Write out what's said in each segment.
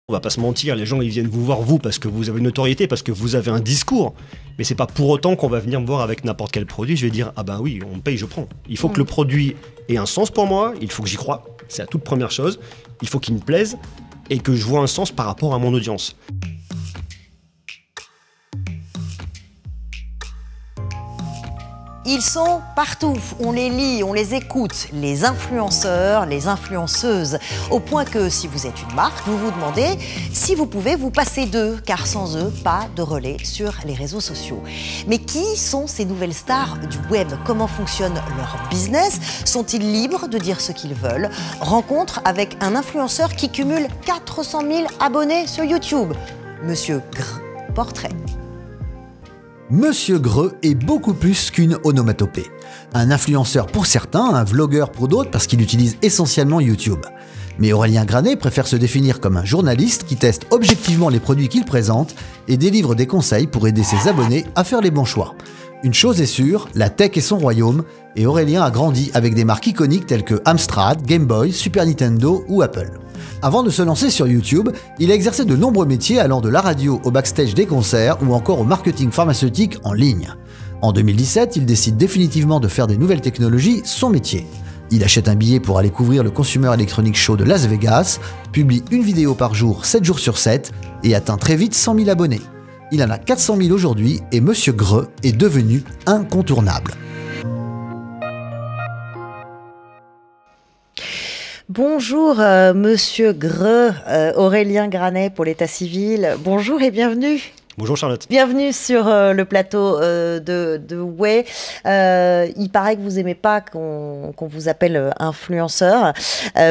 On va pas se mentir, les gens ils viennent vous voir vous parce que vous avez une notoriété, parce que vous avez un discours. Mais c'est pas pour autant qu'on va venir me voir avec n'importe quel produit. Je vais dire ah ben oui, on me paye, je prends. Il faut que le produit ait un sens pour moi, il faut que j'y croie. C'est la toute première chose. Il faut qu'il me plaise et que je vois un sens par rapport à mon audience. Ils sont partout, on les lit, on les écoute, les influenceurs, les influenceuses, au point que si vous êtes une marque, vous vous demandez si vous pouvez vous passer d'eux, car sans eux, pas de relais sur les réseaux sociaux. Mais qui sont ces nouvelles stars du web? Comment fonctionne leur business? Sont-ils libres de dire ce qu'ils veulent? Rencontre avec un influenceur qui cumule 400 000 abonnés sur YouTube. Monsieur Gr, portrait. Monsieur Greux est beaucoup plus qu'une onomatopée. Un influenceur pour certains, un vlogueur pour d'autres parce qu'il utilise essentiellement YouTube. Mais Aurélien Granet préfère se définir comme un journaliste qui teste objectivement les produits qu'il présente et délivre des conseils pour aider ses abonnés à faire les bons choix. Une chose est sûre, la tech est son royaume et Aurélien a grandi avec des marques iconiques telles que Amstrad, Game Boy, Super Nintendo ou Apple. Avant de se lancer sur YouTube, il a exercé de nombreux métiers allant de la radio au backstage des concerts ou encore au marketing pharmaceutique en ligne. En 2017, il décide définitivement de faire des nouvelles technologies son métier. Il achète un billet pour aller couvrir le Consumer Electronics Show de Las Vegas, publie une vidéo par jour 7 jours sur 7 et atteint très vite 100 000 abonnés. Il en a 400 000 aujourd'hui et Monsieur Greux est devenu incontournable. Bonjour Monsieur Greux, Aurélien Granet pour l'état civil. Bonjour et bienvenue. Bonjour Charlotte. Bienvenue sur le plateau de Way. Il paraît que vous aimez pas qu'on vous appelle influenceur.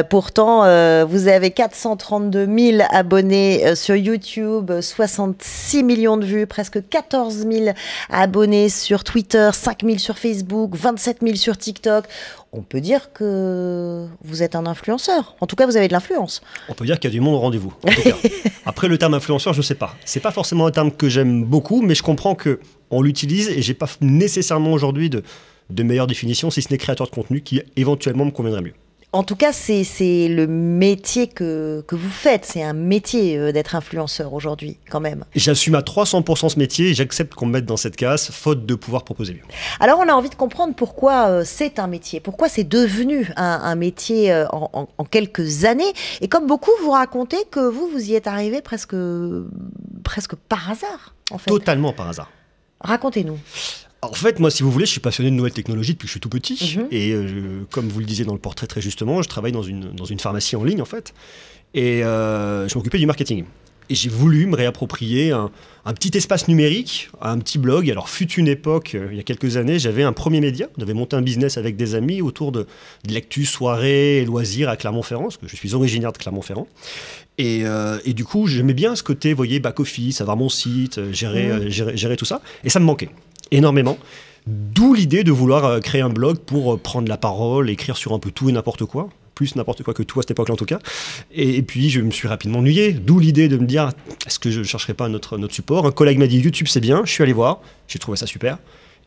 Pourtant, vous avez 432 000 abonnés sur YouTube, 66 millions de vues, presque 14 000 abonnés sur Twitter, 5 000 sur Facebook, 27 000 sur TikTok. On peut dire que vous êtes un influenceur. En tout cas, vous avez de l'influence. On peut dire qu'il y a du monde au rendez-vous. En tout cas. Après, le terme influenceur, je ne sais pas. C'est pas forcément un terme que j'aime beaucoup, mais je comprends qu'on l'utilise et j'ai pas nécessairement aujourd'hui de meilleure définition, si ce n'est créateur de contenu, qui éventuellement me conviendrait mieux. En tout cas, c'est le métier que vous faites. C'est un métier d'être influenceur aujourd'hui, quand même. J'assume à 300% ce métier et j'accepte qu'on me mette dans cette case, faute de pouvoir proposer mieux. Alors, on a envie de comprendre pourquoi c'est un métier, pourquoi c'est devenu un métier en quelques années. Et comme beaucoup, vous racontez que vous y êtes arrivé presque par hasard, en fait. Totalement par hasard. Racontez-nous. En fait, moi, si vous voulez, je suis passionné de nouvelles technologies depuis que je suis tout petit. Et comme vous le disiez dans le portrait très justement, je travaille dans une pharmacie en ligne, en fait. Et je m'occupais du marketing. Et j'ai voulu me réapproprier un petit espace numérique, un petit blog. Alors, fut une époque, il y a quelques années, j'avais un premier média. On avait monté un business avec des amis autour de l'actu, soirée et loisirs à Clermont-Ferrand, parce que je suis originaire de Clermont-Ferrand. Et du coup, j'aimais bien ce côté, vous voyez, back-office, avoir mon site, gérer tout ça. Et ça me manquait énormément. D'où l'idée de vouloir créer un blog pour prendre la parole, écrire sur un peu tout et n'importe quoi. Plus n'importe quoi que tout à cette époque-là en tout cas. Et puis je me suis rapidement ennuyé. D'où l'idée de me dire, est-ce que je ne chercherais pas notre support? Un collègue m'a dit YouTube c'est bien, je suis allé voir, j'ai trouvé ça super.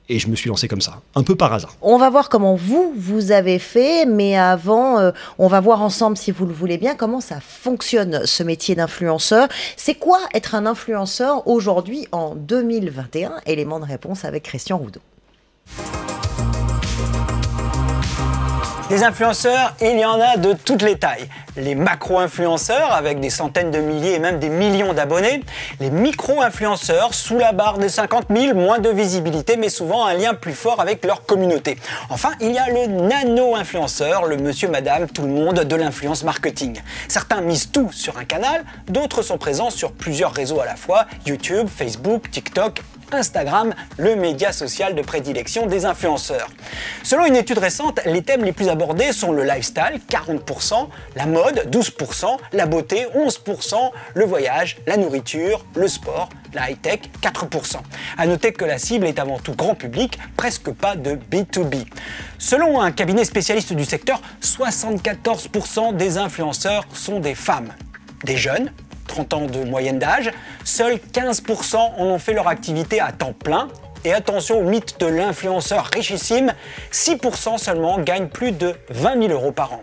Et je me suis lancé comme ça, un peu par hasard. On va voir comment vous avez fait, mais avant, on va voir ensemble, si vous le voulez bien, comment ça fonctionne, ce métier d'influenceur. C'est quoi être un influenceur aujourd'hui, en 2021? Élément de réponse avec Christian Roudot. Des influenceurs, il y en a de toutes les tailles. Les macro-influenceurs avec des centaines de milliers et même des millions d'abonnés. Les micro-influenceurs sous la barre des 50 000, moins de visibilité mais souvent un lien plus fort avec leur communauté. Enfin, il y a le nano-influenceur, le monsieur, madame, tout le monde de l'influence marketing. Certains misent tout sur un canal, d'autres sont présents sur plusieurs réseaux à la fois, YouTube, Facebook, TikTok, Instagram, le média social de prédilection des influenceurs. Selon une étude récente, les thèmes les plus abordés sont le lifestyle, 40%, la mode, 12%, la beauté, 11%, le voyage, la nourriture, le sport, la high-tech, 4%. À noter que la cible est avant tout grand public, presque pas de B2B. Selon un cabinet spécialiste du secteur, 74% des influenceurs sont des femmes. Des jeunes, 30 ans de moyenne d'âge, seuls 15% en ont fait leur activité à temps plein. Et attention au mythe de l'influenceur richissime, 6% seulement gagnent plus de 20 000 € par an.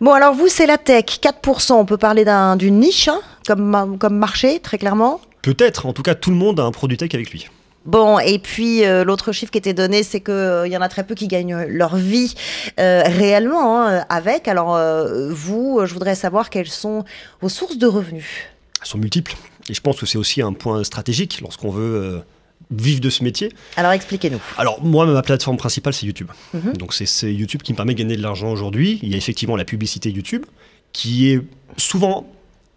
Bon, alors vous, c'est la tech, 4%. On peut parler d'une niche, hein, comme marché, très clairement. Peut-être, en tout cas, tout le monde a un produit tech avec lui. Bon, et puis l'autre chiffre qui était donné, c'est qu'il y en a très peu qui gagnent leur vie réellement avec. Alors vous, je voudrais savoir quelles sont vos sources de revenus. Elles sont multiples. Et je pense que c'est aussi un point stratégique lorsqu'on veut vivre de ce métier. Alors expliquez-nous. Alors moi, ma plateforme principale, c'est YouTube. Donc c'est YouTube qui me permet de gagner de l'argent aujourd'hui. Il y a effectivement la publicité YouTube qui est souvent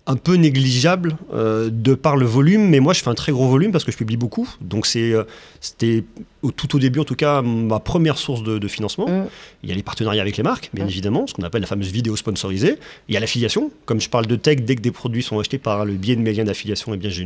un peu négligeable de par le volume, mais moi je fais un très gros volume parce que je publie beaucoup, donc c'était tout au début en tout cas ma première source de financement. Il y a les partenariats avec les marques, bien évidemment, ce qu'on appelle la fameuse vidéo sponsorisée. Il y a l'affiliation, comme je parle de tech, dès que des produits sont achetés par le biais de mes liens d'affiliation, eh bien j'ai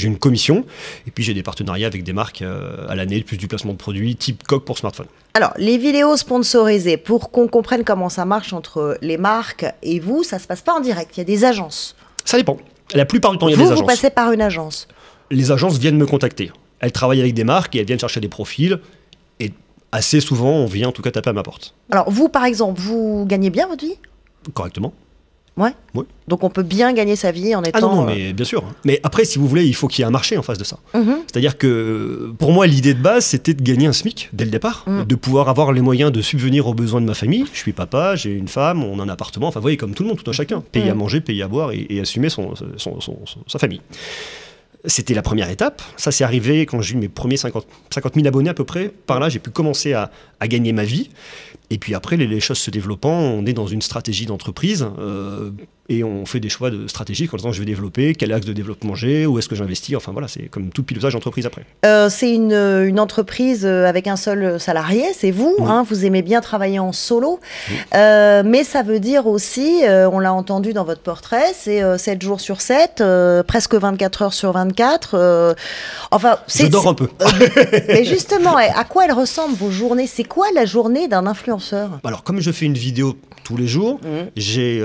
une commission, et puis j'ai des partenariats avec des marques à l'année, plus du placement de produits, type coque pour smartphone. Alors, les vidéos sponsorisées, pour qu'on comprenne comment ça marche entre les marques et vous, ça se passe pas en direct, il y a des agences. Ça dépend. La plupart du temps, il y a des agences. Vous passez par une agence. Les agences viennent me contacter. Elles travaillent avec des marques et elles viennent chercher des profils. Et assez souvent, on vient en tout cas taper à ma porte. Alors vous, par exemple, vous gagnez bien votre vie ? Correctement. Ouais. Oui. Donc on peut bien gagner sa vie en étant... Ah non, mais bien sûr. Mais après, si vous voulez, il faut qu'il y ait un marché en face de ça. C'est-à-dire que pour moi, l'idée de base, c'était de gagner un SMIC dès le départ, de pouvoir avoir les moyens de subvenir aux besoins de ma famille. Je suis papa, j'ai une femme, on a un appartement, enfin vous voyez, comme tout le monde, tout un chacun. Payer à manger, payer à boire et assumer sa famille. C'était la première étape. Ça, c'est arrivé quand j'ai eu mes premiers 50 000 abonnés à peu près. Par là, j'ai pu commencer à gagner ma vie. Et puis après, les choses se développant, on est dans une stratégie d'entreprise et on fait des choix de stratégique en disant je vais développer, quel axe de développement j'ai, où est-ce que j'investis. Enfin voilà, c'est comme tout pilotage d'entreprise après. C'est une entreprise avec un seul salarié, c'est vous. Hein, vous aimez bien travailler en solo. Mais ça veut dire aussi, on l'a entendu dans votre portrait, c'est 7 jours sur 7, presque 24 heures sur 24. Enfin, je dors un peu. Mais justement, à quoi elles ressemblent vos journées? C'est quoi la journée d'un influenceur? Alors, comme je fais une vidéo tous les jours, j'ai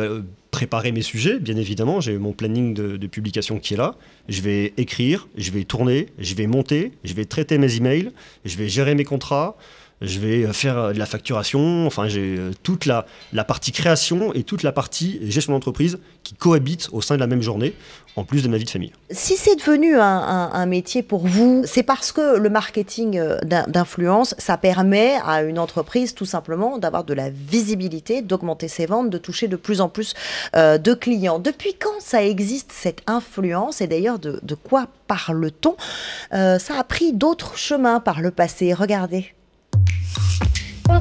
préparé mes sujets, bien évidemment. J'ai mon planning de publication qui est là. Je vais écrire, je vais tourner, je vais monter, je vais traiter mes emails, je vais gérer mes contrats, je vais faire de la facturation. Enfin, j'ai toute la partie création et toute la partie gestion d'entreprise qui cohabitent au sein de la même journée, en plus de ma vie de famille. Si c'est devenu un métier pour vous, c'est parce que le marketing d'influence, ça permet à une entreprise tout simplement d'avoir de la visibilité, d'augmenter ses ventes, de toucher de plus en plus de clients. Depuis quand ça existe cette influence? Et d'ailleurs, de quoi parle-t-on? Ça a pris d'autres chemins par le passé. Regardez.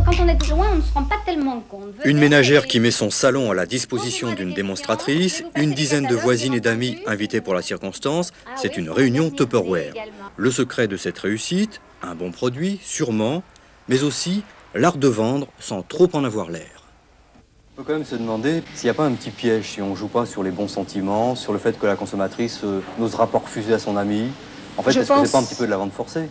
Quand on est loin, on ne se rend pas tellement compte. Une ménagère qui met son salon à la disposition d'une démonstratrice, une dizaine de voisines et d'amis invités pour la circonstance, c'est une réunion Tupperware. Le secret de cette réussite, un bon produit, sûrement, mais aussi l'art de vendre sans trop en avoir l'air. On peut quand même se demander s'il n'y a pas un petit piège, si on ne joue pas sur les bons sentiments, sur le fait que la consommatrice n'osera pas refuser à son ami. En fait, est-ce que c'est pas un petit peu de la vente forcée?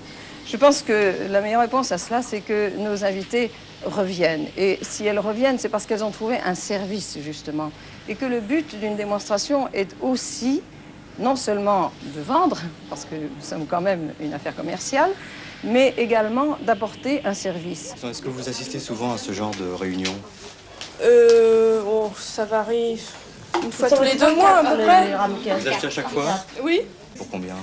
Je pense que la meilleure réponse à cela, c'est que nos invités reviennent. Et si elles reviennent, c'est parce qu'elles ont trouvé un service, justement. Et que le but d'une démonstration est aussi, non seulement de vendre, parce que nous sommes quand même une affaire commerciale, mais également d'apporter un service. Est-ce que vous assistez souvent à ce genre de réunion? Ça varie une fois tous les 2 mois, à peu près. Vous achetez à chaque fois? Oui. Pour combien?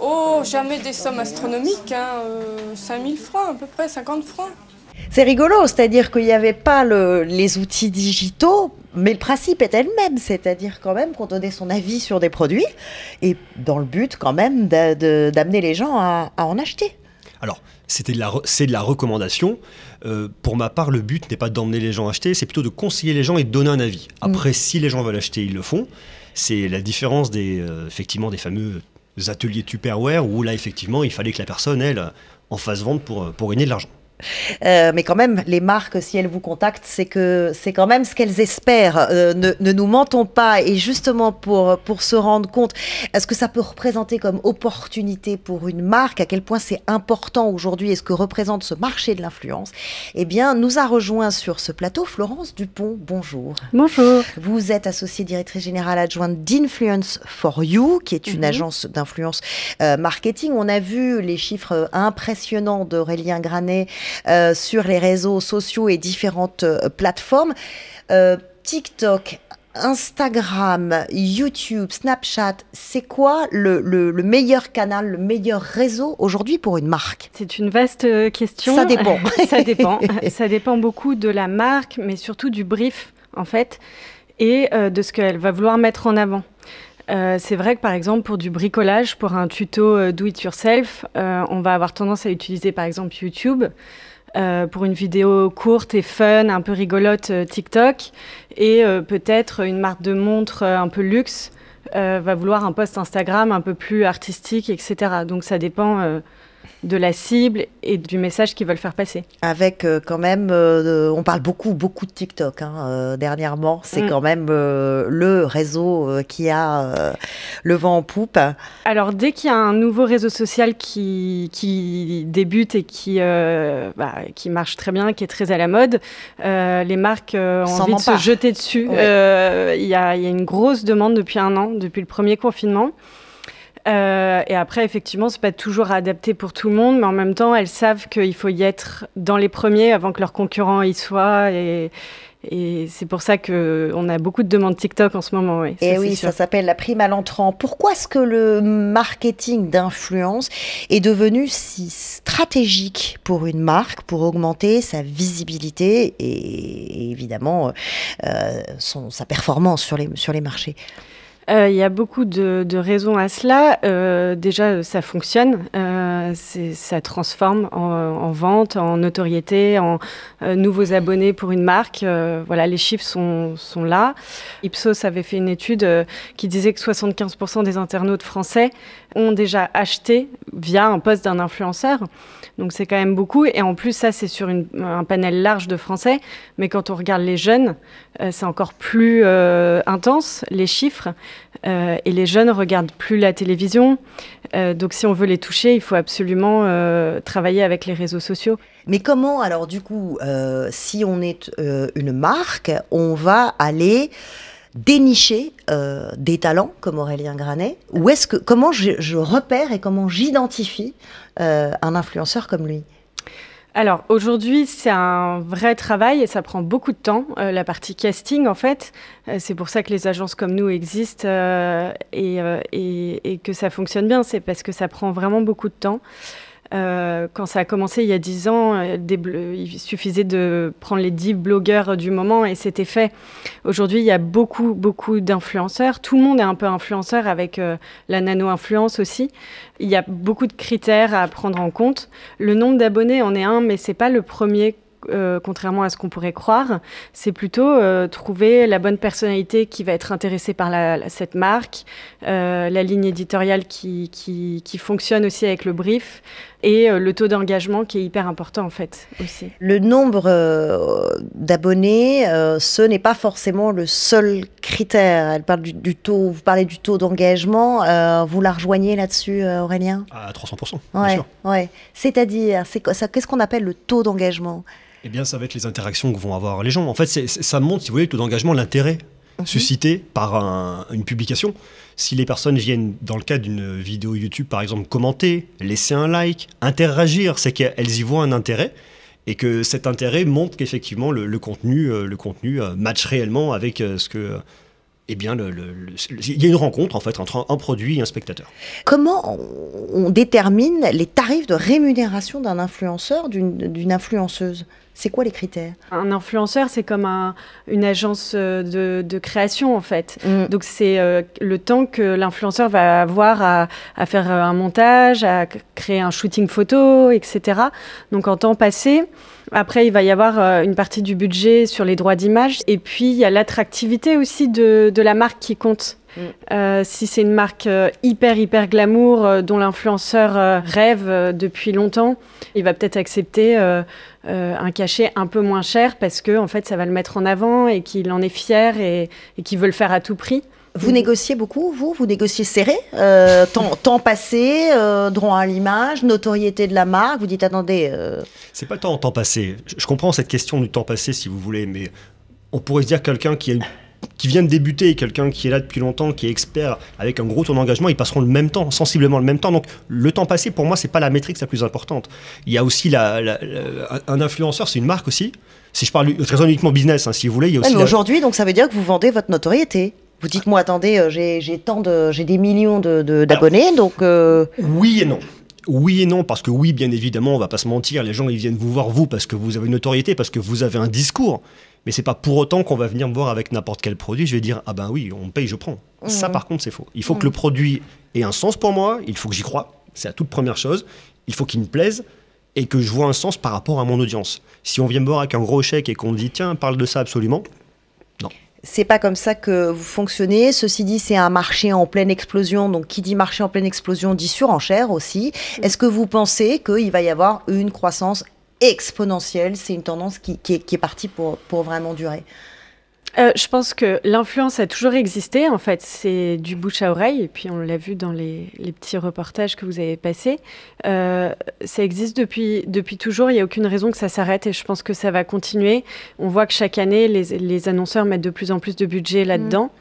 Oh, jamais des sommes astronomiques, 5000 francs à peu près, 50 francs. C'est rigolo, c'est-à-dire qu'il n'y avait pas les outils digitaux, mais le principe était le même, c'est-à-dire quand même qu'on donnait son avis sur des produits, et dans le but quand même d'amener les gens à en acheter. Alors, c'est de la recommandation. Pour ma part, le but n'est pas d'emmener les gens acheter, c'est plutôt de conseiller les gens et de donner un avis. Après, si les gens veulent acheter, ils le font. C'est la différence effectivement des fameux ateliers Tupperware où là, effectivement, il fallait que la personne, elle, en fasse vendre pour gagner de l'argent. Mais quand même, les marques, si elles vous contactent, c'est que c'est quand même ce qu'elles espèrent. Ne nous mentons pas. Et justement, pour se rendre compte, est-ce que ça peut représenter comme opportunité pour une marque? À quel point c'est important aujourd'hui et ce que représente ce marché de l'influence? Eh bien, nous a rejoint sur ce plateau Florence Dupont. Bonjour. Bonjour. Vous êtes associée directrice générale adjointe d'Influence for You, qui est une agence d'influence marketing. On a vu les chiffres impressionnants d'Aurélien Granet sur les réseaux sociaux et différentes plateformes. TikTok, Instagram, YouTube, Snapchat, c'est quoi le meilleur canal, le meilleur réseau aujourd'hui pour une marque? C'est une vaste question. Ça dépend. Ça dépend. Ça dépend beaucoup de la marque, mais surtout du brief, en fait, et de ce qu'elle va vouloir mettre en avant. C'est vrai que par exemple pour du bricolage, pour un tuto do it yourself, on va avoir tendance à utiliser par exemple YouTube. Pour une vidéo courte et fun, un peu rigolote, TikTok, et peut-être une marque de montre un peu luxe va vouloir un post Instagram un peu plus artistique, etc. Donc ça dépend de la cible et du message qu'ils veulent faire passer. Avec quand même, on parle beaucoup de TikTok dernièrement, c'est quand même le réseau qui a le vent en poupe. Alors dès qu'il y a un nouveau réseau social qui débute et qui marche très bien, qui est très à la mode, les marques ont envie de se jeter dessus. Il y a une grosse demande depuis 1 an, depuis le premier confinement. Et après, effectivement, c'est pas toujours adapté pour tout le monde, mais en même temps, elles savent qu'il faut y être dans les premiers avant que leurs concurrents y soient. Et c'est pour ça qu'on a beaucoup de demandes TikTok en ce moment. Oui, et oui, ça s'appelle la prime à l'entrant. Pourquoi est-ce que le marketing d'influence est devenu si stratégique pour une marque, pour augmenter sa visibilité et évidemment sa performance sur les marchés? Il y a beaucoup de raisons à cela. Déjà, ça fonctionne, ça transforme en vente, en notoriété, en nouveaux abonnés pour une marque. Voilà, les chiffres sont là. Ipsos avait fait une étude qui disait que 75% des internautes français ont déjà acheté via un post d'un influenceur. Donc c'est quand même beaucoup. Et en plus, ça, c'est sur un panel large de Français. Mais quand on regarde les jeunes, c'est encore plus intense, les chiffres. Et les jeunes ne regardent plus la télévision. Donc si on veut les toucher, il faut absolument travailler avec les réseaux sociaux. Mais comment, alors du coup, si on est une marque, on va aller dénicher des talents comme Aurélien Granet, ou comment je repère et comment j'identifie un influenceur comme lui? Alors aujourd'hui, c'est un vrai travail et ça prend beaucoup de temps, la partie casting en fait. C'est pour ça que les agences comme nous existent et que ça fonctionne bien, c'est parce que ça prend vraiment beaucoup de temps. Quand ça a commencé il y a 10 ans, il suffisait de prendre les 10 blogueurs du moment et c'était fait. Aujourd'hui, il y a beaucoup d'influenceurs. Tout le monde est un peu influenceur avec la nano-influence aussi. Il y a beaucoup de critères à prendre en compte. Le nombre d'abonnés en est un, mais c'est pas le premier. Contrairement à ce qu'on pourrait croire, c'est plutôt trouver la bonne personnalité qui va être intéressée par cette marque, la ligne éditoriale qui fonctionne aussi avec le brief et le taux d'engagement qui est hyper important en fait aussi. Le nombre d'abonnés, ce n'est pas forcément le seul critère. Elle parle du taux, vous parlez du taux d'engagement, vous la rejoignez là-dessus Aurélien? À 300%, bien sûr. Ouais. C'est-à-dire, qu'est-ce qu'on appelle le taux d'engagement? Eh bien, ça va être les interactions que vont avoir les gens. En fait, ça montre, si vous voulez, le taux d'engagement, l'intérêt suscité par une publication. Si les personnes viennent, dans le cadre d'une vidéo YouTube, par exemple, commenter, laisser un like, interagir, c'est qu'elles y voient un intérêt et que cet intérêt montre qu'effectivement, le contenu match réellement avec ce que... Eh bien, il y a une rencontre en fait entre un produit et un spectateur. Comment on détermine les tarifs de rémunération d'un influenceur, d'une influenceuse? C'est quoi les critères? Un influenceur, c'est comme une agence de création en fait. Donc c'est le temps que l'influenceur va avoir à faire un montage, à créer un shooting photo, etc. Donc en temps passé. Après, il va y avoir une partie du budget sur les droits d'image. Et puis, il y a l'attractivité aussi de la marque qui compte. Si c'est une marque hyper glamour dont l'influenceur rêve depuis longtemps, il va peut-être accepter un cachet un peu moins cher parce que en fait, ça va le mettre en avant et qu'il en est fier et qu'il veut le faire à tout prix. Vous négociez beaucoup, vous négociez serré, temps passé, droit à l'image, notoriété de la marque, vous dites attendez... C'est pas tant passé, je comprends cette question du temps passé si vous voulez, mais on pourrait se dire quelqu'un qui a qui vient de débuter et quelqu'un qui est là depuis longtemps, qui est expert, avec un gros taux d'engagement, ils passeront le même temps, sensiblement le même temps. Donc le temps passé, pour moi, c'est pas la métrique la plus importante. Il y a aussi un influenceur, c'est une marque aussi. Si je parle très uniquement business, hein, si vous voulez, il y a aussi... Aujourd'hui, donc ça veut dire que vous vendez votre notoriété. Vous dites, moi, attendez, j'ai des millions d'abonnés, donc... Oui et non. Oui et non, parce que oui, bien évidemment, on va pas se mentir, les gens ils viennent vous voir vous parce que vous avez une notoriété, parce que vous avez un discours, mais c'est pas pour autant qu'on va venir me voir avec n'importe quel produit, je vais dire ah ben oui, on me paye, je prends. Ça par contre c'est faux. Il faut que le produit ait un sens pour moi, il faut que j'y croie, c'est la toute première chose, il faut qu'il me plaise et que je vois un sens par rapport à mon audience. Si on vient me voir avec un gros chèque et qu'on me dit tiens, parle de ça absolument, non. C'est pas comme ça que vous fonctionnez. Ceci dit, c'est un marché en pleine explosion. Donc, qui dit marché en pleine explosion dit surenchère aussi. Est-ce que vous pensez qu'il va y avoir une croissance exponentielle? C'est une tendance qui est partie pour vraiment durer. Je pense que l'influence a toujours existé, en fait, c'est du bouche à oreille, et puis on l'a vu dans les petits reportages que vous avez passés. Ça existe depuis toujours, il n'y a aucune raison que ça s'arrête, et je pense que ça va continuer. On voit que chaque année, les annonceurs mettent de plus en plus de budget là-dedans.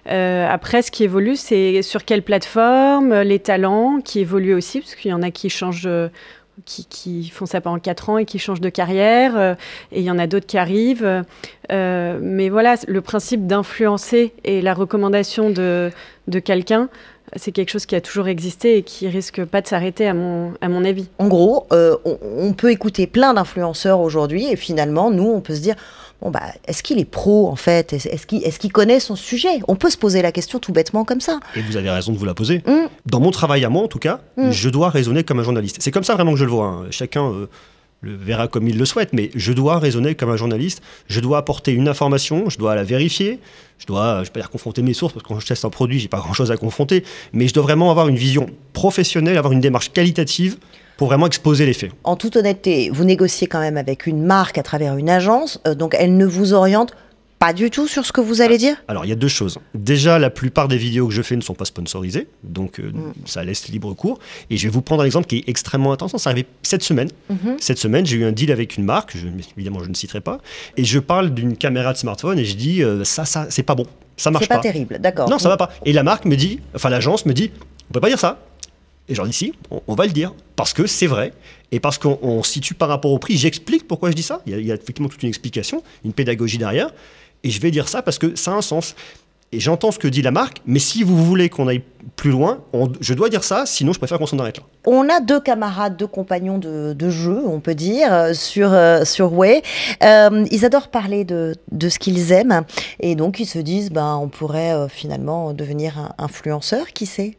Après, ce qui évolue, c'est sur quelle plateforme, les talents qui évoluent aussi, parce qu'il y en a qui changent... Qui font ça pendant 4 ans et qui changent de carrière, et il y en a d'autres qui arrivent. Mais voilà, le principe d'influencer et la recommandation de quelqu'un, c'est quelque chose qui a toujours existé et qui risque pas de s'arrêter à mon avis. En gros, on peut écouter plein d'influenceurs aujourd'hui et finalement, nous, on peut se dire... Bon bah, est-ce qu'il est pro en fait? Est-ce qu'il connaît son sujet? On peut se poser la question tout bêtement comme ça. Et vous avez raison de vous la poser. Dans mon travail à moi en tout cas, je dois raisonner comme un journaliste. C'est comme ça vraiment que je le vois. Hein. Chacun le verra comme il le souhaite, mais je dois raisonner comme un journaliste. Je dois apporter une information, je dois la vérifier. Je vais pas dire confronter mes sources parce que quand je teste un produit, j'ai pas grand-chose à confronter. Mais je dois vraiment avoir une vision professionnelle, avoir une démarche qualitative pour vraiment exposer les faits. En toute honnêteté, vous négociez quand même avec une marque à travers une agence, donc elle ne vous oriente pas du tout sur ce que vous allez dire? Alors, il y a deux choses. Déjà, la plupart des vidéos que je fais ne sont pas sponsorisées, donc ça laisse libre cours. Et je vais vous prendre un exemple qui est extrêmement intéressant. Ça arrivé cette semaine. Cette semaine, j'ai eu un deal avec une marque, évidemment, je ne citerai pas, et je parle d'une caméra de smartphone et je dis ça, c'est pas bon, ça marche pas. C'est pas terrible, d'accord. Non, ça va pas. Et la marque me dit, enfin l'agence me dit, on peut pas dire ça. Et j'en dis si, on va le dire, parce que c'est vrai, et parce qu'on situe par rapport au prix. J'explique pourquoi je dis ça, il y a effectivement toute une explication, une pédagogie derrière, et je vais dire ça parce que ça a un sens. Et j'entends ce que dit la marque, mais si vous voulez qu'on aille plus loin, je dois dire ça, sinon je préfère qu'on s'en arrête là. On a 2 camarades, 2 compagnons de jeu, on peut dire, sur Way. Ils adorent parler de ce qu'ils aiment, et donc ils se disent, on pourrait finalement devenir influenceur, qui sait?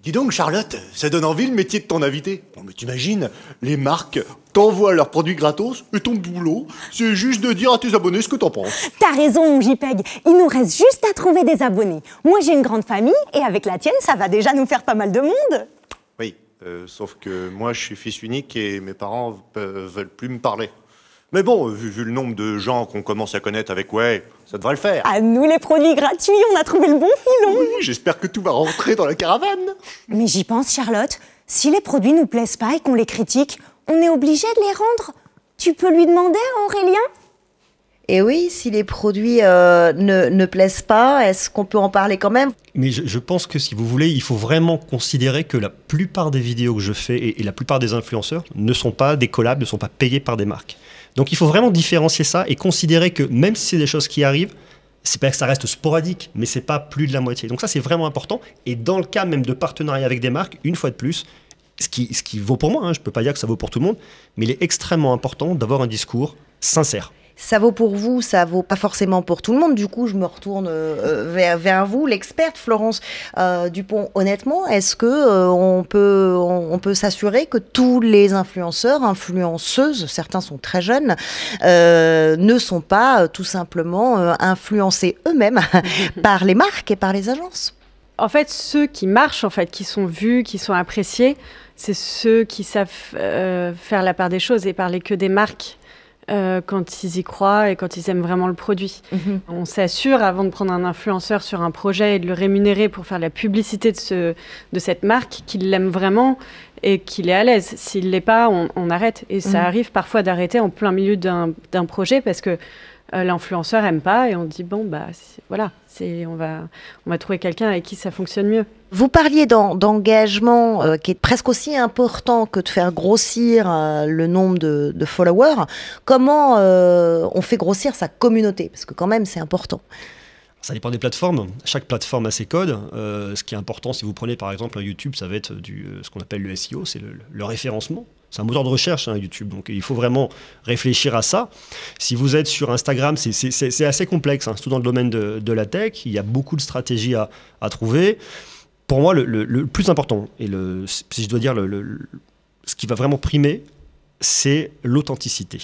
Dis donc, Charlotte, ça donne envie le métier de ton invité. Non mais t'imagines, les marques t'envoient leurs produits gratos et ton boulot, c'est juste de dire à tes abonnés ce que t'en penses. T'as raison, mon JPEG. Il nous reste juste à trouver des abonnés. Moi, j'ai une grande famille et avec la tienne, ça va déjà nous faire pas mal de monde. Oui, sauf que moi, je suis fils unique et mes parents veulent plus me parler. Mais bon, vu le nombre de gens qu'on commence à connaître avec Way, ça devrait le faire. À nous, les produits gratuits, on a trouvé le bon filon. Oui, j'espère que tout va rentrer dans la caravane. Mais j'y pense, Charlotte. Si les produits nous plaisent pas et qu'on les critique, on est obligé de les rendre. Tu peux lui demander à Aurélien? Et oui, si les produits ne plaisent pas, est-ce qu'on peut en parler quand même? Mais je pense que si vous voulez, il faut vraiment considérer que la plupart des vidéos que je fais et la plupart des influenceurs ne sont pas des collabs, ne sont pas payés par des marques. Donc il faut vraiment différencier ça et considérer que même si c'est des choses qui arrivent, c'est pas que ça reste sporadique, mais c'est pas plus de la moitié. Donc ça c'est vraiment important. Et dans le cas même de partenariat avec des marques, une fois de plus, ce qui vaut pour moi, je peux pas dire que ça vaut pour tout le monde, mais il est extrêmement important d'avoir un discours sincère. Ça vaut pour vous, ça vaut pas forcément pour tout le monde. Du coup, je me retourne vers vous, l'experte Florence Dupont. Honnêtement, est-ce que on peut s'assurer que tous les influenceurs, influenceuses, certains sont très jeunes, ne sont pas tout simplement influencés eux-mêmes par les marques et par les agences? En fait, ceux qui marchent, qui sont vus, qui sont appréciés, c'est ceux qui savent faire la part des choses et parler que des marques. Quand ils y croient et quand ils aiment vraiment le produit. On s'assure, avant de prendre un influenceur sur un projet et de le rémunérer pour faire la publicité de cette marque, qu'il l'aime vraiment et qu'il est à l'aise. S'il ne l'est pas, on arrête. Et ça arrive parfois d'arrêter en plein milieu d'un projet parce que l'influenceur aime pas et on dit bon bah voilà, on va trouver quelqu'un avec qui ça fonctionne mieux. Vous parliez d'engagement qui est presque aussi important que de faire grossir le nombre de followers. Comment on fait grossir sa communauté? Parce que quand même c'est important. Ça dépend des plateformes. Chaque plateforme a ses codes. Ce qui est important, si vous prenez par exemple un YouTube, ça va être ce qu'on appelle le SEO, c'est le référencement. C'est un moteur de recherche, YouTube. Donc il faut vraiment réfléchir à ça. Si vous êtes sur Instagram, c'est assez complexe, surtout dans le domaine de la tech. Il y a beaucoup de stratégies à trouver. Pour moi, le plus important, et si je dois dire ce qui va vraiment primer, c'est l'authenticité.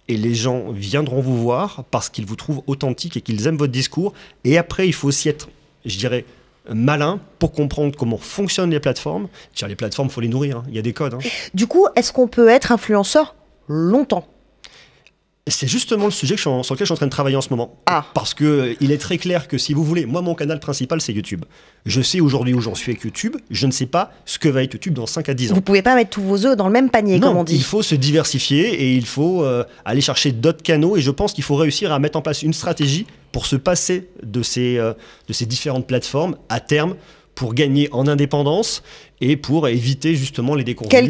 Et les gens viendront vous voir parce qu'ils vous trouvent authentique et qu'ils aiment votre discours. Et après, il faut aussi être, je dirais, malin pour comprendre comment fonctionnent les plateformes. Les plateformes, il faut les nourrir, il y a des codes. Du coup, est-ce qu'on peut être influenceur longtemps? C'est justement le sujet sur lequel je suis en train de travailler en ce moment. Parce qu'il est très clair que si vous voulez, moi mon canal principal c'est YouTube. Je sais aujourd'hui où j'en suis avec YouTube, je ne sais pas ce que va être YouTube dans 5 à 10 ans. Vous ne pouvez pas mettre tous vos œufs dans le même panier, comme on dit. Il faut se diversifier et il faut aller chercher d'autres canaux et je pense qu'il faut réussir à mettre en place une stratégie pour se passer de ces différentes plateformes à terme pour gagner en indépendance et pour éviter justement les déconvenus. Quel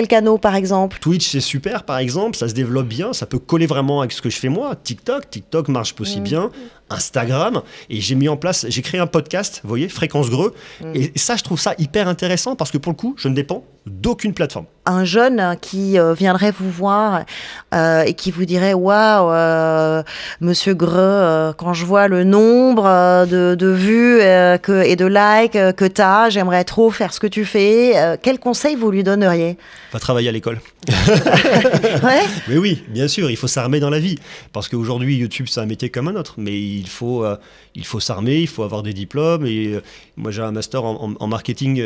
canot par exemple? Twitch c'est super par exemple, ça se développe bien, ça peut coller vraiment avec ce que je fais moi. TikTok marche aussi bien, Instagram, et j'ai créé un podcast, vous voyez, Fréquence Greux, et ça je trouve ça hyper intéressant parce que pour le coup je ne dépends d'aucune plateforme. Un jeune qui viendrait vous voir et qui vous dirait waouh, Monsieur Greux, quand je vois le nombre de vues et de likes que tu as, j'aimerais trop faire ce que tu fais. Quel conseil vous lui donneriez? Va travailler à l'école. Ouais. Mais oui, bien sûr, il faut s'armer dans la vie. Parce qu'aujourd'hui, YouTube, c'est un métier comme un autre. Mais il faut s'armer, il faut avoir des diplômes. Et moi, j'ai un master en marketing.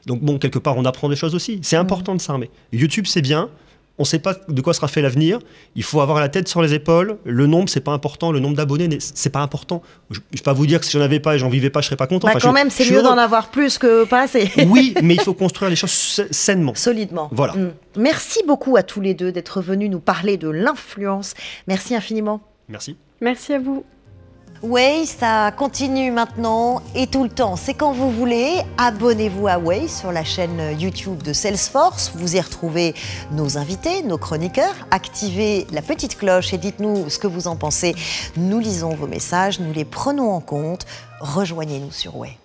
Donc bon, quelque part, on apprend des choses aussi. C'est important de s'armer. YouTube, c'est bien. On ne sait pas de quoi sera fait l'avenir. Il faut avoir la tête sur les épaules. Le nombre, c'est pas important. Le nombre d'abonnés, c'est pas important. Je ne vais pas vous dire que si j'en avais pas et j'en vivais pas, je serais pas content. Bah quand même, c'est mieux d'en avoir plus que pas assez. Oui, mais il faut construire les choses sainement. Solidement. Voilà. Merci beaucoup à tous les deux d'être venus nous parler de l'influence. Merci infiniment. Merci. Merci à vous. Way, ça continue maintenant et tout le temps. C'est quand vous voulez. Abonnez-vous à Way sur la chaîne YouTube de Salesforce. Vous y retrouvez nos invités, nos chroniqueurs. Activez la petite cloche et dites-nous ce que vous en pensez. Nous lisons vos messages, nous les prenons en compte. Rejoignez-nous sur Way.